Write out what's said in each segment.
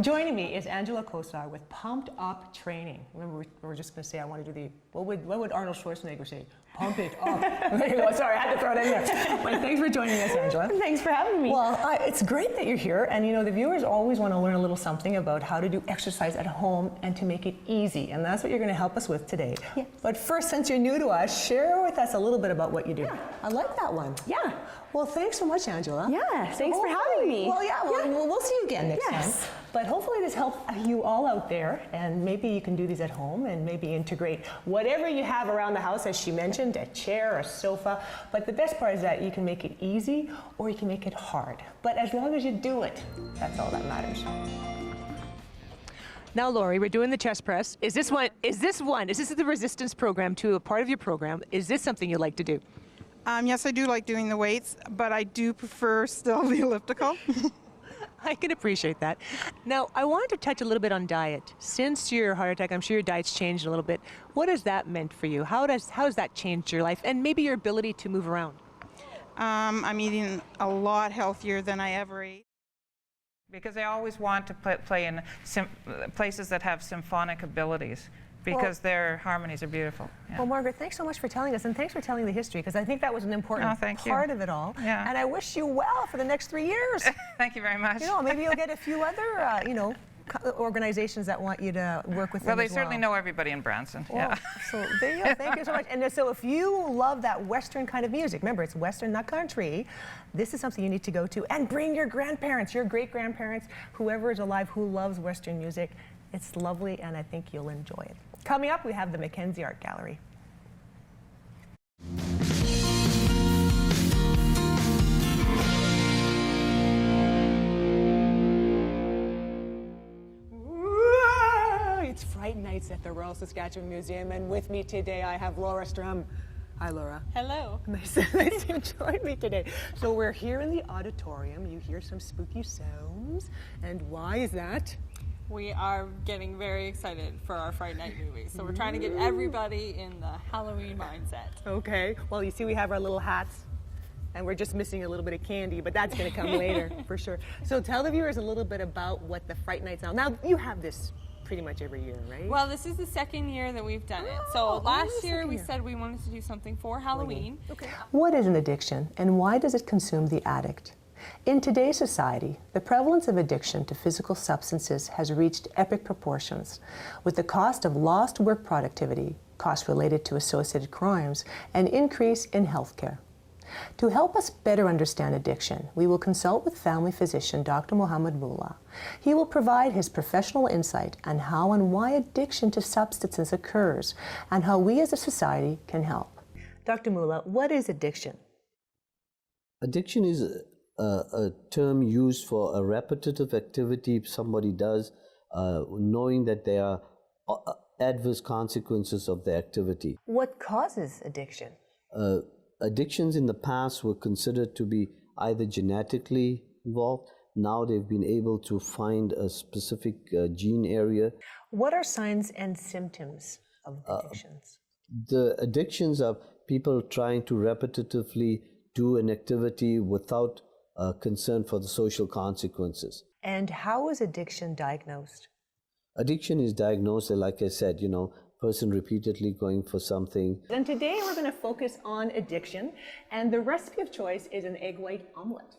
Joining me is Angela Kosar with Pumped Up Training. Remember, we were just going to say I want to do the, what would Arnold Schwarzenegger say? Pump it up. Sorry, I had to throw it in there. But thanks for joining us, Angela. Thanks for having me. Well, it's great that you're here, and you know, the viewers always want to learn a little something about how to do exercise at home and to make it easy, and that's what you're going to help us with today. Yes. But first, since you're new to us, share with us a little bit about what you do. Yeah. I like that one. Yeah. Well, thanks so much, Angela. Yeah, thanks for having me. Well, yeah, we'll see you again next time. But hopefully this helps you all out there, and maybe you can do these at home and maybe integrate whatever you have around the house, as she mentioned, a chair, a sofa. But the best part is that you can make it easy or you can make it hard. But as long as you do it, that's all that matters. Now, Lori, we're doing the chest press. Is this the resistance program to a part of your program? Is this something you like to do? Yes, I do like doing the weights, but I do prefer still the elliptical. I can appreciate that. Now, I wanted to touch a little bit on diet. Since your heart attack, I'm sure your diet's changed a little bit. What has that meant for you? How has that changed your life and maybe your ability to move around? I'm eating a lot healthier than I ever ate. Because I always want to play in places that have symphonic abilities. Because their harmonies are beautiful. Yeah. Well, Margaret, thanks so much for telling us, and thanks for telling the history, because I think that was an important part of it all. Yeah. And I wish you well for the next 3 years. Thank you very much. You know, maybe you'll get a few other, organizations that want you to work with them. Well, they certainly know everybody in Branson. Well, yeah. So there you go. Thank you so much. And so if you love that Western kind of music, remember, it's Western, not country, this is something you need to go to. And bring your grandparents, your great-grandparents, whoever is alive who loves Western music. It's lovely, and I think you'll enjoy it. Coming up, we have the Mackenzie Art Gallery. It's Fright Nights at the Royal Saskatchewan Museum, and with me today I have Laura Strum. Hi, Laura. Hello. Nice you joined me today. So we're here in the auditorium. You hear some spooky sounds, and why is that? We are getting very excited for our Fright Night movie. So we're trying to get everybody in the Halloween mindset. Okay. Well, you see we have our little hats, and we're just missing a little bit of candy, but that's going to come later for sure. So tell the viewers a little bit about what the Fright Nights are. Now, you have this pretty much every year, right? Well, this is the second year that we've done it. So last year we said we wanted to do something for Halloween. Okay. What is an addiction, and why does it consume the addict? In today's society, the prevalence of addiction to physical substances has reached epic proportions, with the cost of lost work productivity, costs related to associated crimes, and increase in healthcare. To help us better understand addiction, we will consult with family physician Dr. Mohammed Mullah. He will provide his professional insight on how and why addiction to substances occurs, and how we as a society can help. Dr. Mullah, what is addiction? Addiction is a term used for a repetitive activity somebody does, knowing that there are adverse consequences of the activity. What causes addiction? Addictions in the past were considered to be either genetically involved. Now they've been able to find a specific gene area. What are signs and symptoms of addictions? The addictions are people trying to repetitively do an activity without concern for the social consequences. And how is addiction diagnosed? Addiction is diagnosed, like I said, person repeatedly going for something. And today we're going to focus on addiction, and the recipe of choice is an egg white omelet.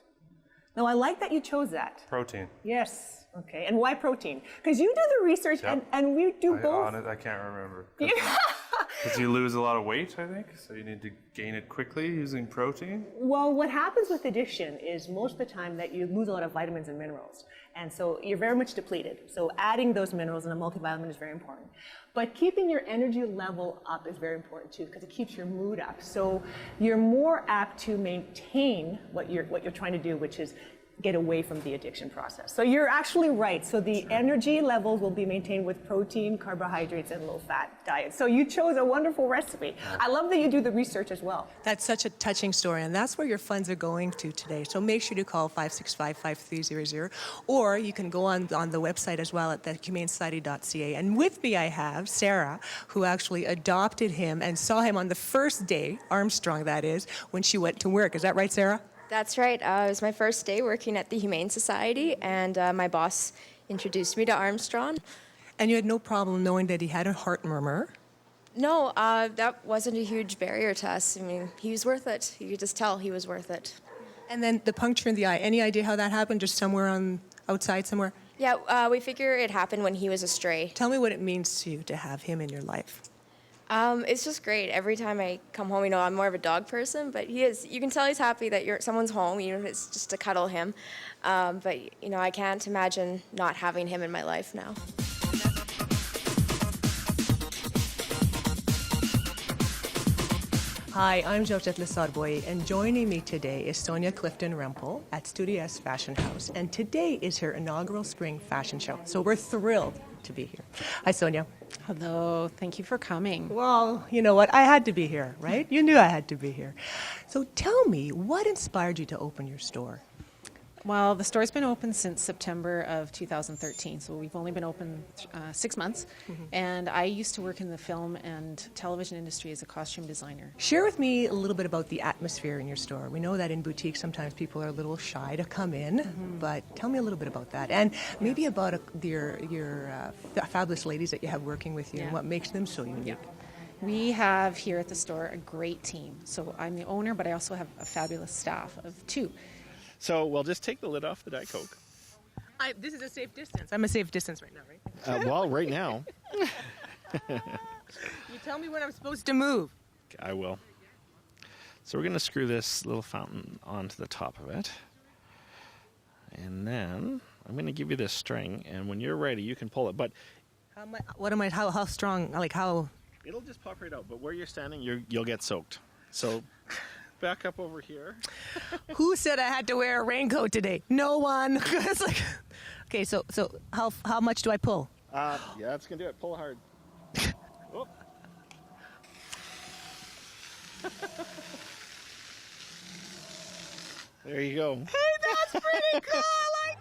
Now, I like that you chose that. Protein. Yes. Okay. And why protein? Because you do the research, and we do both. I can't remember. Because you lose a lot of weight, I think, so you need to gain it quickly using protein. Well, what happens with addiction is most of the time that you lose a lot of vitamins and minerals. And so you're very much depleted. So adding those minerals in a multivitamin is very important. But keeping your energy level up is very important too, because it keeps your mood up. So you're more apt to maintain what you're trying to do, which is get away from the addiction process. So you're actually right. So the energy levels will be maintained with protein, carbohydrates, and low-fat diet. So you chose a wonderful recipe. I love that you do the research as well. That's such a touching story, and that's where your funds are going to today. So make sure to call 565-5300, or you can go on the website as well at thehumanesociety.ca. And with me I have Sarah, who actually adopted him and saw him on the first day, Armstrong that is, when she went to work. Is that right, Sarah? That's right. It was my first day working at the Humane Society, and my boss introduced me to Armstrong. And you had no problem knowing that he had a heart murmur? No, that wasn't a huge barrier to us. I mean, he was worth it. You could just tell he was worth it. And then the puncture in the eye, any idea how that happened? Just somewhere outside somewhere? Yeah, we figure it happened when he was a stray. Tell me what it means to you to have him in your life. It's just great. Every time I come home, I'm more of a dog person, but he is. You can tell he's happy that someone's home, even if it's just to cuddle him. But I can't imagine not having him in my life now. Hi, I'm Georgette Lessard-Boyer, and joining me today is Sonia Clifton-Rempel at Studio S Fashion House. And today is her inaugural spring fashion show, so we're thrilled to be here. Hi, Sonia. Hello, thank you for coming. Well, you know what? I had to be here, right? You knew I had to be here. So tell me, what inspired you to open your store? Well, the store's been open since September of 2013, so we've only been open 6 months. And I used to work in the film and television industry as a costume designer. Share with me a little bit about the atmosphere in your store. We know that in boutiques sometimes people are a little shy to come in, but tell me a little bit about that. And maybe about your fabulous ladies that you have working with you and what makes them so unique. We have here at the store a great team. So I'm the owner, but I also have a fabulous staff of 2. So we'll just take the lid off the Diet Coke. This is a safe distance. I'm a safe distance right now, right? Well, right now. You tell me when I'm supposed to move. I will. So we're going to screw this little fountain onto the top of it. And then I'm going to give you this string, and when you're ready, you can pull it. But how strong, like how? It'll just pop right out, but where you're standing, you'll get soaked. So back up over here. Who said I had to wear a raincoat today? No one. It's like, okay, so how much do I pull? Yeah, it's going to do it. Pull hard. Oh. There you go. Hey, that's pretty cool. I like